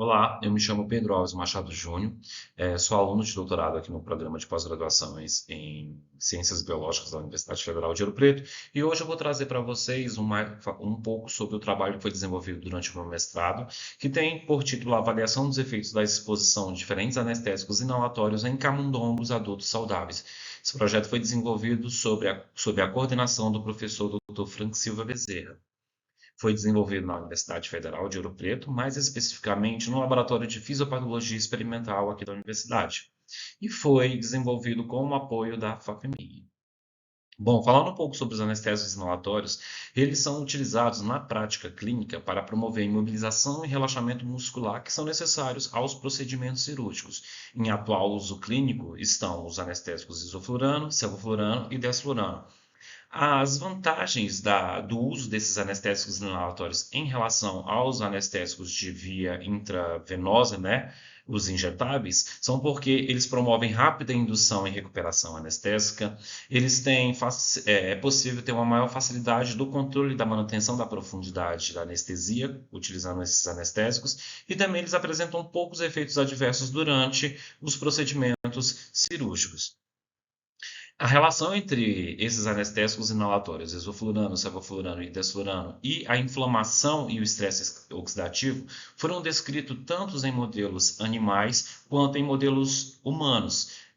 Olá, eu me chamo Pedro Alves Machado Júnior, sou aluno de doutorado aqui no programa de pós-graduações em Ciências Biológicas da Universidade Federal de Ouro Preto e hoje eu vou trazer para vocês um pouco sobre o trabalho que foi desenvolvido durante o meu mestrado, que tem por título a avaliação dos efeitos da exposição de diferentes anestésicos inalatórios em camundongos adultos saudáveis. Esse projeto foi desenvolvido sob a coordenação do professor Dr. Frank Silva Bezerra. Foi desenvolvido na Universidade Federal de Ouro Preto, mais especificamente no Laboratório de Fisiopatologia Experimental aqui da universidade, e foi desenvolvido com o apoio da FAPEMIG. Bom, falando um pouco sobre os anestésicos inalatórios, eles são utilizados na prática clínica para promover imobilização e relaxamento muscular que são necessários aos procedimentos cirúrgicos. Em atual uso clínico estão os anestésicos isoflurano, sevoflurano e desflurano. As vantagens do uso desses anestésicos inalatórios em relação aos anestésicos de via intravenosa, né, os injetáveis, são porque eles promovem rápida indução e recuperação anestésica, é possível ter uma maior facilidade do controle da manutenção da profundidade da anestesia, utilizando esses anestésicos, e também eles apresentam poucos efeitos adversos durante os procedimentos cirúrgicos. A relação entre esses anestésicos inalatórios, isoflurano, sevoflurano e desflurano, e a inflamação e o estresse oxidativo foram descritos tanto em modelos animais quanto em modelos humanos,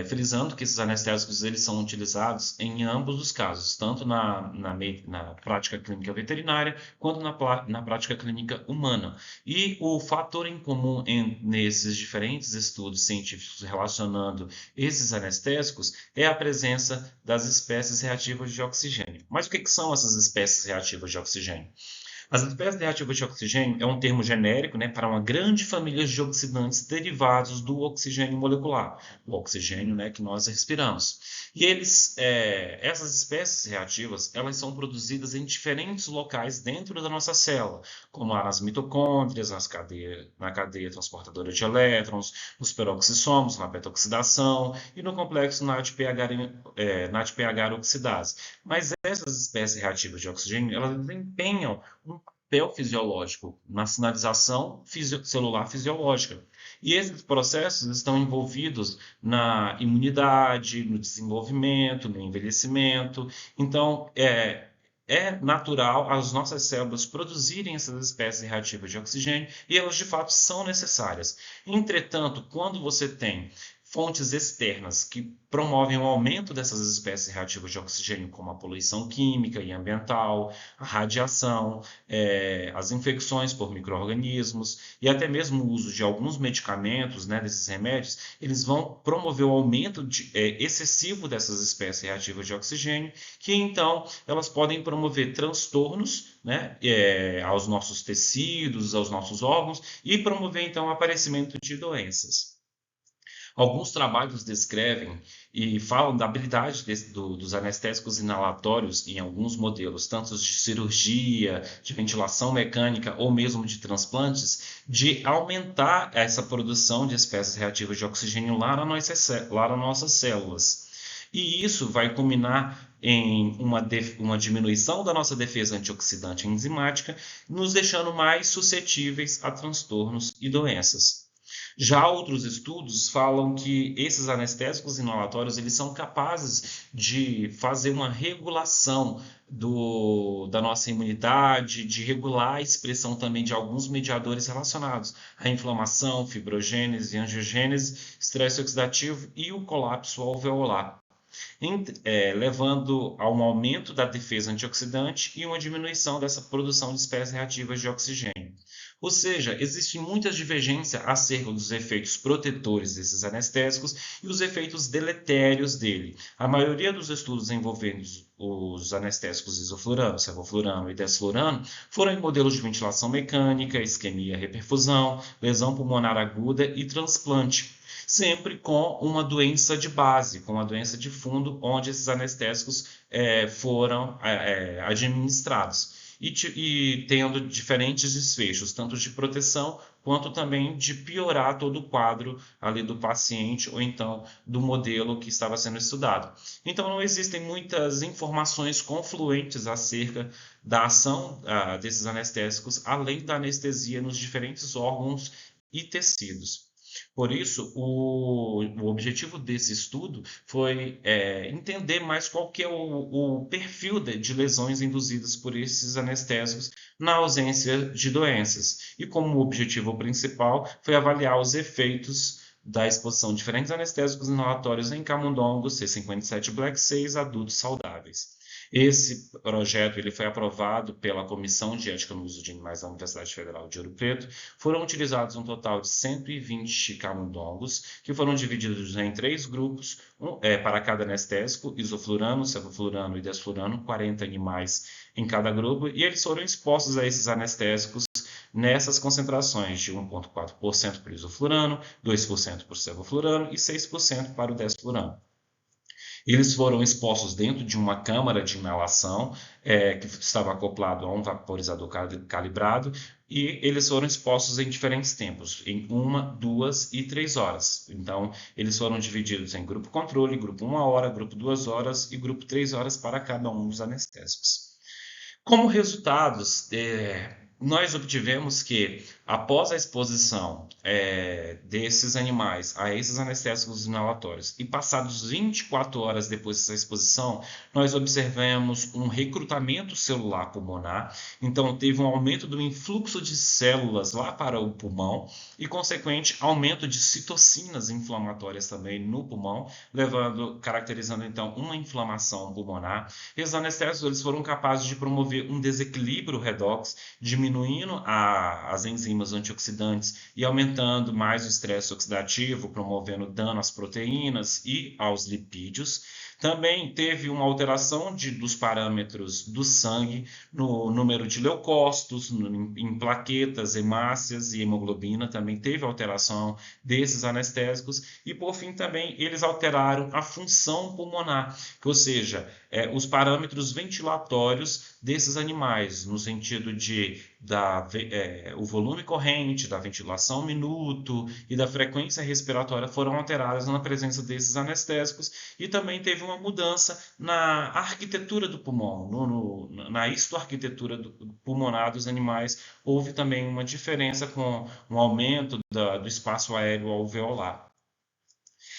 frisando que esses anestésicos eles são utilizados em ambos os casos, tanto na prática clínica veterinária quanto na prática clínica humana. E o fator em comum nesses diferentes estudos científicos relacionando esses anestésicos é a presença das espécies reativas de oxigênio. Mas o que são essas espécies reativas de oxigênio? As espécies reativas de oxigênio é um termo genérico, né, para uma grande família de oxidantes derivados do oxigênio molecular, o oxigênio, né, que nós respiramos. E essas espécies reativas, elas são produzidas em diferentes locais dentro da nossa célula, como lá nas mitocôndrias, na cadeia transportadora de elétrons, nos peroxissomos, na beta-oxidação e no complexo NADPH oxidase. Mas essas espécies reativas de oxigênio, elas desempenham um papel fisiológico na sinalização celular fisiológica. E esses processos estão envolvidos na imunidade, no desenvolvimento, no envelhecimento. Então, é natural as nossas células produzirem essas espécies reativas de oxigênio e elas de fato são necessárias. Entretanto, quando você tem fontes externas que promovem o aumento dessas espécies reativas de oxigênio, como a poluição química e ambiental, a radiação, as infecções por micro-organismos e até mesmo o uso de alguns medicamentos, né, desses remédios, eles vão promover o aumento excessivo dessas espécies reativas de oxigênio, que então elas podem promover transtornos, né, aos nossos tecidos, aos nossos órgãos e promover então o aparecimento de doenças. Alguns trabalhos descrevem e falam da habilidade dos anestésicos inalatórios em alguns modelos, tanto de cirurgia, de ventilação mecânica ou mesmo de transplantes, de aumentar essa produção de espécies reativas de oxigênio lá nas nossas células. E isso vai culminar em uma diminuição da nossa defesa antioxidante enzimática, nos deixando mais suscetíveis a transtornos e doenças. Já outros estudos falam que esses anestésicos inalatórios eles são capazes de fazer uma regulação da nossa imunidade, de regular a expressão também de alguns mediadores relacionados à inflamação, fibrogênese, angiogênese, estresse oxidativo e o colapso alveolar, levando a um aumento da defesa antioxidante e uma diminuição dessa produção de espécies reativas de oxigênio. Ou seja, existem muitas divergências acerca dos efeitos protetores desses anestésicos e os efeitos deletérios dele. A maioria dos estudos envolvendo os anestésicos isoflurano, sevoflurano e desflurano foram em modelos de ventilação mecânica, isquemia, reperfusão, lesão pulmonar aguda e transplante, sempre com uma doença de base, com uma doença de fundo, onde esses anestésicos foram administrados. e tendo diferentes desfechos, tanto de proteção quanto também de piorar todo o quadro ali do paciente ou então do modelo que estava sendo estudado. Então, não existem muitas informações confluentes acerca da ação desses anestésicos, além da anestesia nos diferentes órgãos e tecidos. Por isso, o objetivo desse estudo foi entender mais qual que é o perfil de lesões induzidas por esses anestésicos na ausência de doenças. E como objetivo principal foi avaliar os efeitos da exposição de diferentes anestésicos inalatórios em camundongos C57 Black 6 adultos saudáveis. Esse projeto ele foi aprovado pela Comissão de Ética no Uso de Animais da Universidade Federal de Ouro Preto. Foram utilizados um total de 120 camundongos, que foram divididos em 3 grupos, para cada anestésico, isoflurano, sevoflurano e desflurano, 40 animais em cada grupo, e eles foram expostos a esses anestésicos nessas concentrações de 1,4% para o isoflurano, 2% para o sevoflurano e 6% para o desflurano. Eles foram expostos dentro de uma câmara de inalação, que estava acoplado a um vaporizador calibrado, e eles foram expostos em diferentes tempos, em 1, 2 e 3 horas. Então, eles foram divididos em grupo controle, grupo 1 hora, grupo 2 horas e grupo 3 horas para cada um dos anestésicos. Como resultados, nós obtivemos que, após a exposição desses animais a esses anestésicos inalatórios e passados 24 horas depois dessa exposição, nós observamos um recrutamento celular pulmonar, então teve um aumento do influxo de células lá para o pulmão e, consequente, aumento de citocinas inflamatórias também no pulmão, caracterizando então uma inflamação pulmonar. Esses anestésicos eles foram capazes de promover um desequilíbrio redox, diminuindo as enzimas antioxidantes e aumentando mais o estresse oxidativo, promovendo dano às proteínas e aos lipídios. Também teve uma alteração dos parâmetros do sangue, no número de leucócitos, em plaquetas, hemácias e hemoglobina. Também teve alteração desses anestésicos. E, por fim, também eles alteraram a função pulmonar, ou seja, os parâmetros ventilatórios desses animais, no sentido de o volume corrente, da ventilação minuto e da frequência respiratória foram alteradas na presença desses anestésicos, e também teve uma mudança na arquitetura do pulmão, na histoarquitetura pulmonar dos animais. Houve também uma diferença com um aumento do espaço aéreo alveolar.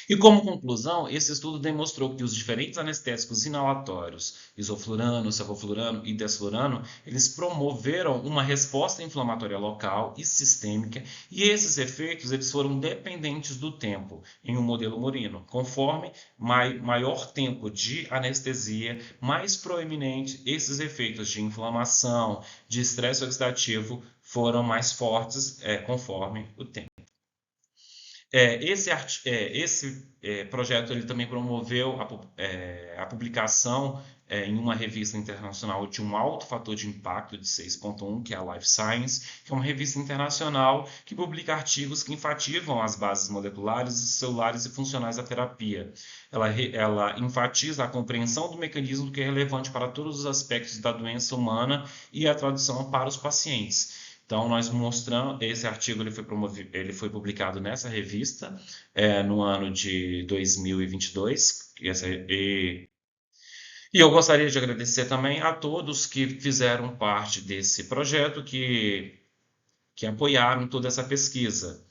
E como conclusão, esse estudo demonstrou que os diferentes anestésicos inalatórios, isoflurano, sevoflurano e desflurano, eles promoveram uma resposta inflamatória local e sistêmica, e esses efeitos eles foram dependentes do tempo em um modelo murino. Conforme maior tempo de anestesia, mais proeminente esses efeitos de inflamação, de estresse oxidativo foram mais fortes conforme o tempo. Esse projeto ele também promoveu a publicação em uma revista internacional de um alto fator de impacto de 6.1, que é a Life Science, que é uma revista internacional que publica artigos que enfatizam as bases moleculares, celulares e funcionais da terapia. Ela enfatiza a compreensão do mecanismo que é relevante para todos os aspectos da doença humana e a tradução para os pacientes. Então, nós mostramos, esse artigo ele foi publicado nessa revista no ano de 2022. E eu gostaria de agradecer também a todos que fizeram parte desse projeto, que apoiaram toda essa pesquisa.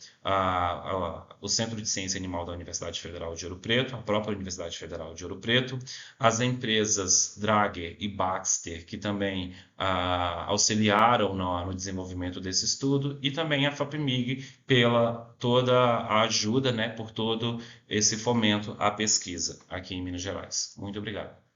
O Centro de Ciência Animal da Universidade Federal de Ouro Preto, a própria Universidade Federal de Ouro Preto, as empresas Drager e Baxter, que também auxiliaram no desenvolvimento desse estudo, e também a FAPEMIG pela toda a ajuda, por todo esse fomento à pesquisa aqui em Minas Gerais. Muito obrigado.